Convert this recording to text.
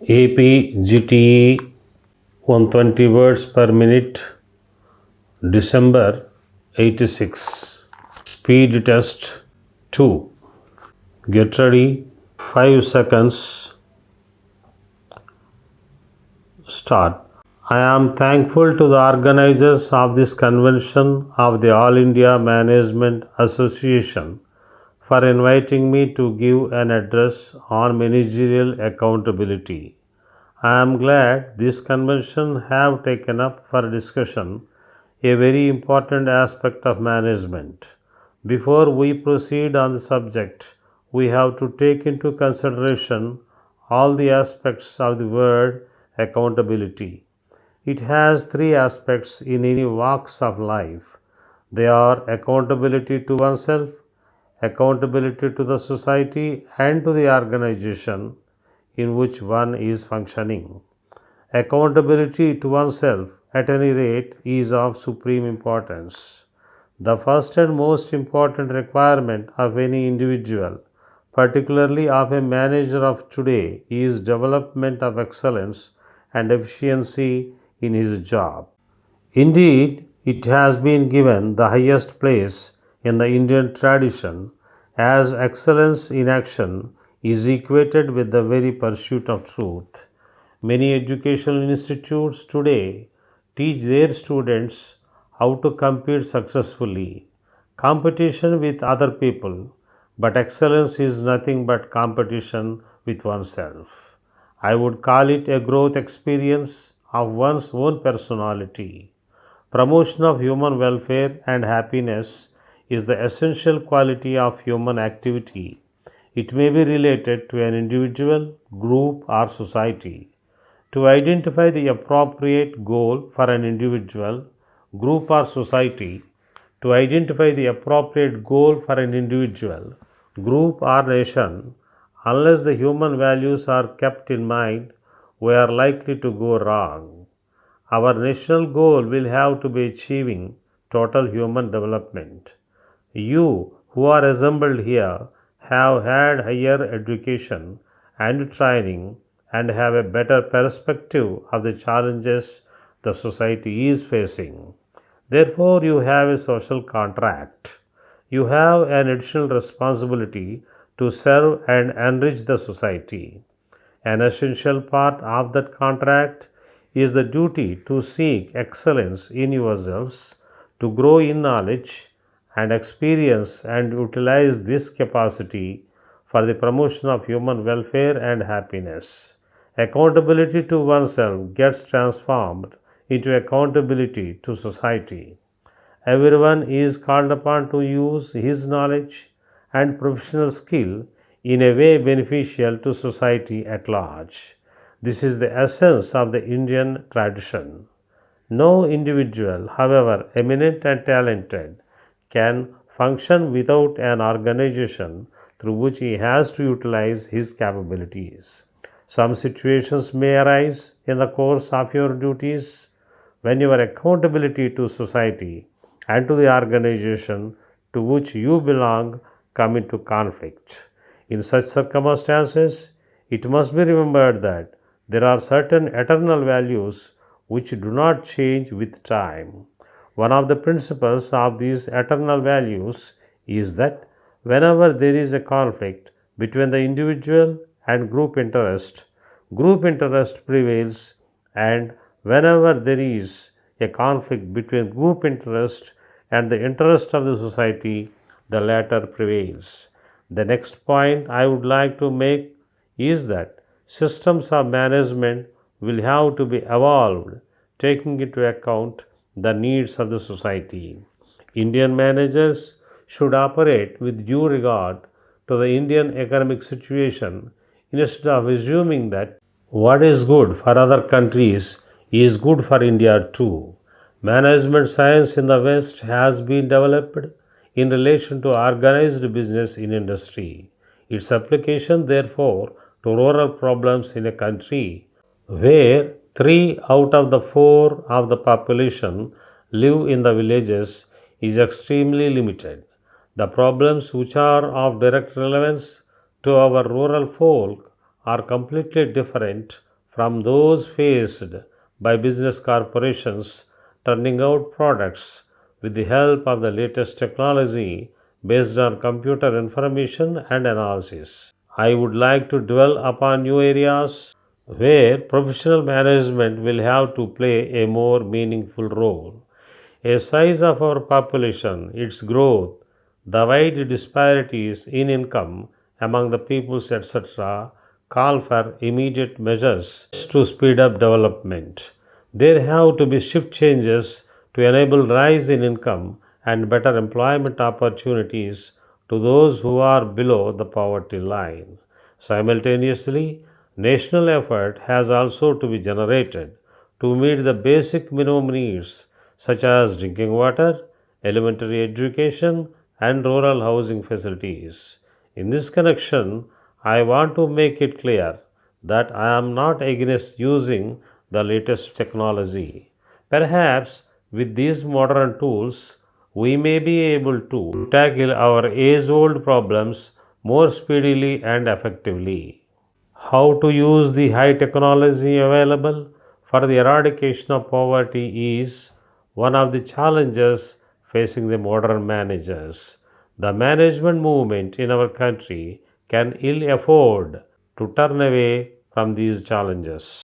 APGTE 120 words per minute, December 86. Speed test 2. Get ready. 5 seconds. Start. I am thankful to the organizers of this convention of the All India Management Association for inviting me to give an address on managerial accountability. I am glad this convention have taken up for discussion a very important aspect of management. Before we proceed on the subject, we have to take into consideration all the aspects of the word accountability. It has three aspects in any walks of life. They are accountability to oneself, accountability to the society, and to the organization in which one is functioning. Accountability to oneself, at any rate, is of supreme importance. The first and most important requirement of any individual, particularly of a manager of today, is development of excellence and efficiency in his job. Indeed, it has been given the highest place in the Indian tradition, as excellence in action is equated with the very pursuit of truth. Many educational institutes today teach their students how to compete successfully, competition with other people, but excellence is nothing but competition with oneself. I would call it a growth experience of one's own personality. Promotion of human welfare and happiness is the essential quality of human activity. It may be related to an individual, group, or society. To identify the appropriate goal for an individual, group, or society, to identify the appropriate goal for an individual, group, or nation, unless the human values are kept in mind, we are likely to go wrong. Our national goal will have to be achieving total human development. You who are assembled here have had higher education and training and have a better perspective of the challenges the society is facing. Therefore, you have a social contract. You have an additional responsibility to serve and enrich the society. An essential part of that contract is the duty to seek excellence in yourselves, to grow in knowledge and experience and utilize this capacity for the promotion of human welfare and happiness. Accountability to oneself gets transformed into accountability to society. Everyone is called upon to use his knowledge and professional skill in a way beneficial to society at large. This is the essence of the Indian tradition. No individual, however eminent and talented, can function without an organization through which he has to utilize his capabilities. Some situations may arise in the course of your duties when your accountability to society and to the organization to which you belong come into conflict. In such circumstances, it must be remembered that there are certain eternal values which do not change with time. One of the principles of these eternal values is that whenever there is a conflict between the individual and group interest prevails, and whenever there is a conflict between group interest and the interest of the society, the latter prevails. The next point I would like to make is that systems of management will have to be evolved, taking into account the needs of the society. Indian managers should operate with due regard to the Indian economic situation instead of assuming that what is good for other countries is good for India too. Management science in the West has been developed in relation to organized business in industry. Its application, therefore, to rural problems in a country where 3 out of the 4 of the population live in the villages is extremely limited. The problems which are of direct relevance to our rural folk are completely different from those faced by business corporations turning out products with the help of the latest technology based on computer information and analysis. I would like to dwell upon new areas where professional management will have to play a more meaningful role. A size of our population, its growth, the wide disparities in income among the peoples, etc., call for immediate measures to speed up development. There have to be shift changes to enable rise in income and better employment opportunities to those who are below the poverty line. Simultaneously, national effort has also to be generated to meet the basic minimum needs such as drinking water, elementary education, and rural housing facilities. In this connection, I want to make it clear that I am not against using the latest technology. Perhaps with these modern tools, we may be able to tackle our age old problems more speedily and effectively. How to use the high technology available for the eradication of poverty is one of the challenges facing the modern managers. The management movement in our country can ill afford to turn away from these challenges.